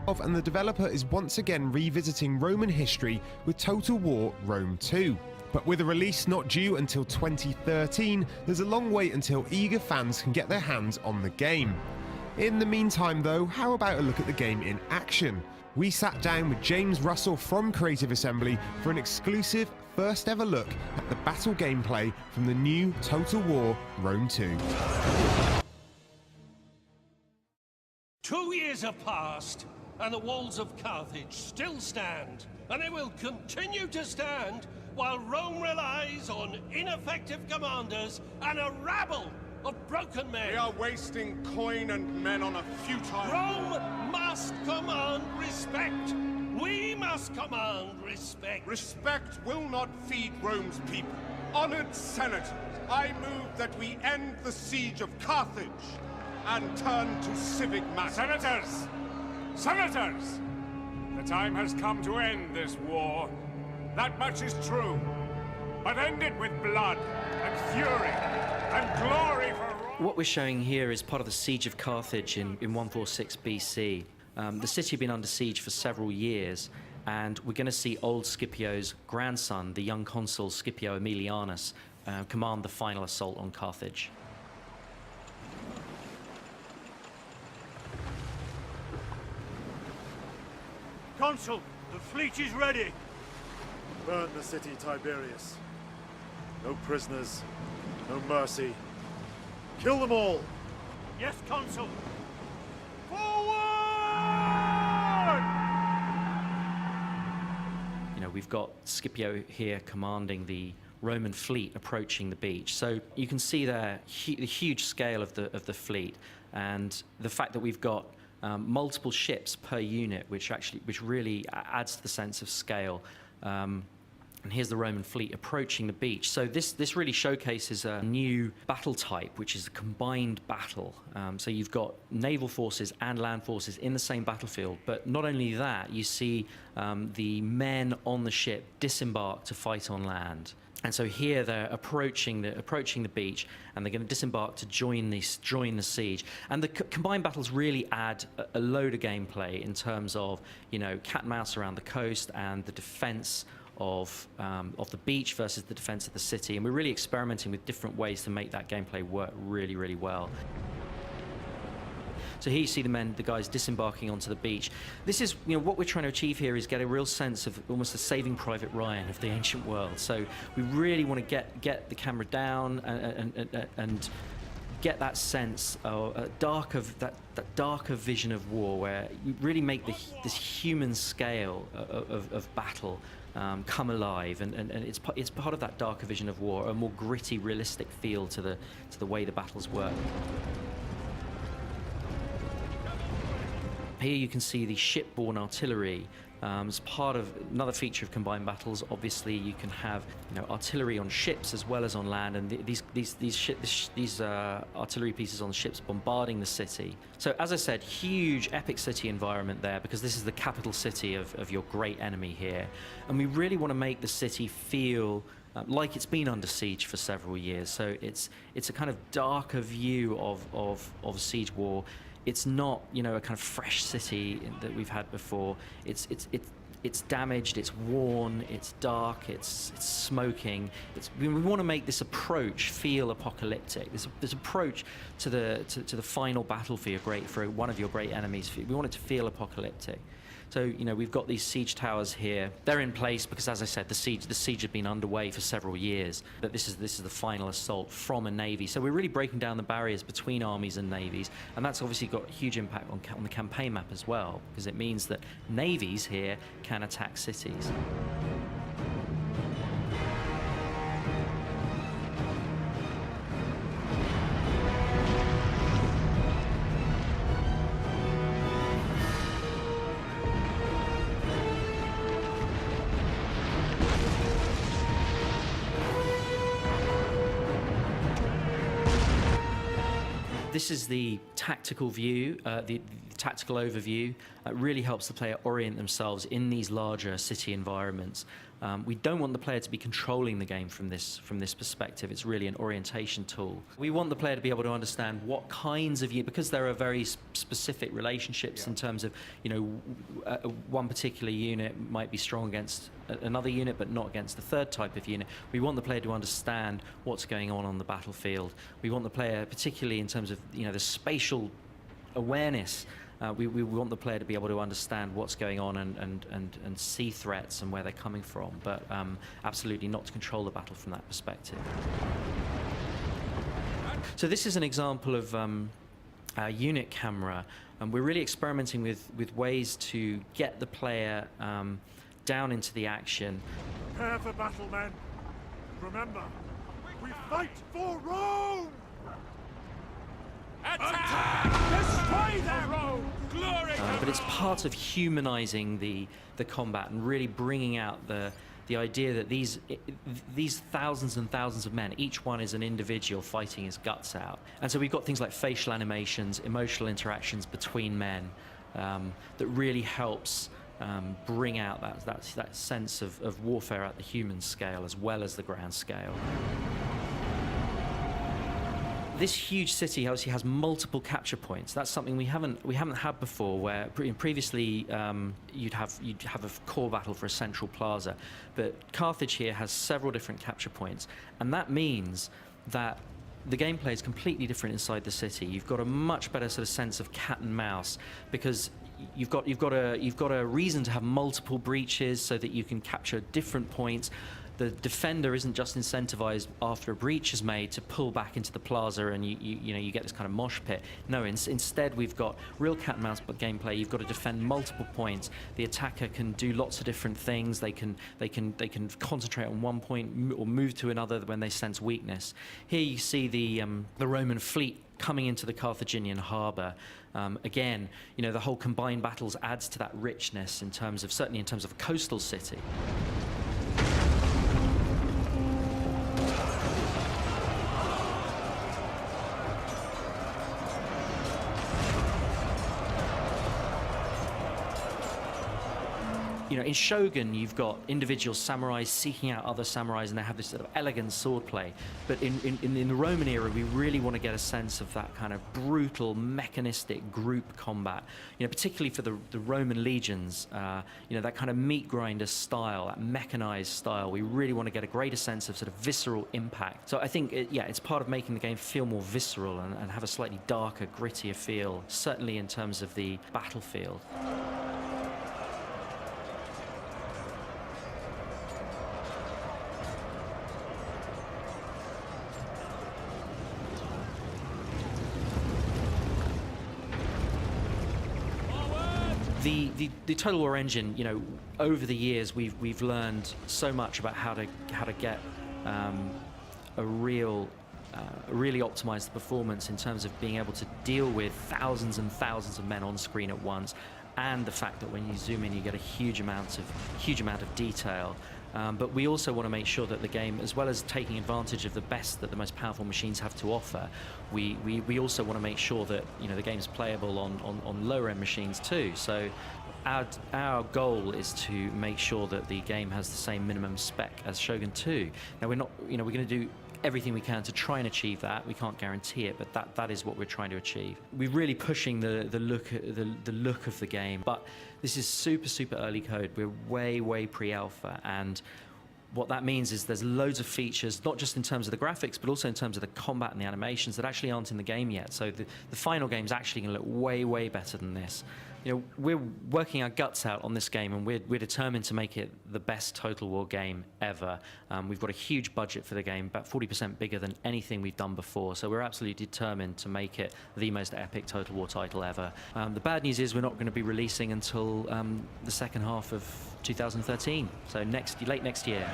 And the developer is once again revisiting Roman history with Total War Rome 2. But with a release not due until 2013, there's a long wait until eager fans can get their hands on the game. In the meantime though, how about a look at the game in action? We sat down with James Russell from Creative Assembly for an exclusive first ever look at the battle gameplay from the new Total War Rome 2. 2 years have passed, and the walls of Carthage still stand, and they will continue to stand while Rome relies on ineffective commanders and a rabble of broken men. We are wasting coin and men on a futile... Rome must command respect. We must command respect. Respect will not feed Rome's people. Honored senators, I move that we end the siege of Carthage and turn to civic matters. Senators! Senators! The time has come to end this war. That much is true. But end it with blood and fury and glory for Rome. What we're showing here is part of the siege of Carthage in 146 BC. The city had been under siege for several years, and we're going to see old Scipio's grandson, the young consul Scipio Aemilianus, command the final assault on Carthage. Consul, the fleet is ready. Burn the city, Tiberius. No prisoners, no mercy. Kill them all! Yes, Consul. Forward! You know, we've got Scipio here commanding the Roman fleet approaching the beach. So you can see there the huge scale of the fleet, and the fact that we've got multiple ships per unit, which really adds to the sense of scale. And here's the Roman fleet approaching the beach. So this really showcases a new battle type, which is a combined battle. So you've got naval forces and land forces in the same battlefield. But not only that, you see the men on the ship disembark to fight on land. And so here they're approaching the beach, and they're going to disembark to join the siege. And the combined battles really add a load of gameplay in terms of, you know, cat and mouse around the coast and the defense of the beach versus the defense of the city. And we're really experimenting with different ways to make that gameplay work really, really well. So here you see the guys disembarking onto the beach. This is, you know, what we're trying to achieve here is get a real sense of almost the Saving Private Ryan of the ancient world. So we really want to get the camera down and get that sense of that darker vision of war, where you really make this human scale of battle come alive, and it's part of that darker vision of war, a more gritty, realistic feel to the way the battles work. Here you can see the shipborne artillery as part of another feature of combined battles. Obviously, you can have, you know, artillery on ships as well as on land, and these artillery pieces on ships bombarding the city. So, as I said, huge epic city environment there, because this is the capital city of your great enemy here, and we really want to make the city feel like it's been under siege for several years. So it's a kind of darker view of siege war. It's not, you know, a kind of fresh city that we've had before. It's damaged, it's worn, it's dark, it's smoking. We want to make this approach feel apocalyptic. This approach to the final battle for one of your great enemies. We want it to feel apocalyptic. So, you know, we've got these siege towers here. They're in place because, as I said, the siege had been underway for several years. But this is the final assault from a navy. So we're really breaking down the barriers between armies and navies, and that's obviously got a huge impact on the campaign map as well, because it means that navies here can attack cities. This is the tactical view, the tactical overview. It really helps the player orient themselves in these larger city environments. We don't want the player to be controlling the game from this perspective. It's really an orientation tool. We want the player to be able to understand what kinds of because there are very specific relationships in terms of, one particular unit might be strong against another unit, but not against the third type of unit. We want the player to understand what's going on the battlefield. We want the player, particularly in terms of the spatial awareness. We want the player to be able to understand what's going on and see threats and where they're coming from, but absolutely not to control the battle from that perspective. So this is an example of our unit camera, and we're really experimenting with ways to get the player down into the action. Prepare for battle, men. Remember, we fight for Rome! Destroy their Rome! Glory! But it's part of humanizing the combat and really bringing out the idea that these thousands and thousands of men, each one is an individual fighting his guts out. And so we've got things like facial animations, emotional interactions between men that really helps bring out that sense of warfare at the human scale as well as the ground scale. This huge city obviously has multiple capture points. That's something we haven't had before. Where previously you'd have a core battle for a central plaza, but Carthage here has several different capture points, and that means that the gameplay is completely different inside the city. You've got a much better sort of sense of cat and mouse because you've got a reason to have multiple breaches so that you can capture different points. The defender isn't just incentivized after a breach is made to pull back into the plaza and you get this kind of mosh pit. No, instead we've got real cat and mouse gameplay. You've got to defend multiple points. The attacker can do lots of different things. They can concentrate on one point or move to another when they sense weakness. Here you see the Roman fleet coming into the Carthaginian harbour. Again, the whole combined battles adds to that richness certainly in terms of a coastal city. In Shogun, you've got individual samurais seeking out other samurais, and they have this sort of elegant swordplay. But in the Roman era, we really want to get a sense of that kind of brutal, mechanistic group combat. Particularly for the Roman legions, that kind of meat grinder style, that mechanized style. We really want to get a greater sense of sort of visceral impact. So I think, it's part of making the game feel more visceral and have a slightly darker, grittier feel, certainly in terms of the battlefield. The Total War engine, over the years we've learned so much about how to get really optimize the performance in terms of being able to deal with thousands and thousands of men on screen at once, and the fact that when you zoom in, you get a huge amount of detail. But we also want to make sure that the game, as well as taking advantage of the best that the most powerful machines have to offer, we also want to make sure that the game's playable on lower end machines too. So our goal is to make sure that the game has the same minimum spec as Shogun 2. Now we're going to do everything we can to try and achieve that. We can't guarantee it, but that is what we're trying to achieve. We're really pushing the look of the game, but this is super early code. We're way pre-alpha, and what that means is there's loads of features, not just in terms of the graphics, but also in terms of the combat and the animations that actually aren't in the game yet. So the final game is actually going to look way better than this. We're working our guts out on this game, and we're determined to make it the best Total War game ever. We've got a huge budget for the game, about 40% bigger than anything we've done before, so we're absolutely determined to make it the most epic Total War title ever. The bad news is we're not going to be releasing until the second half of 2013, so late next year.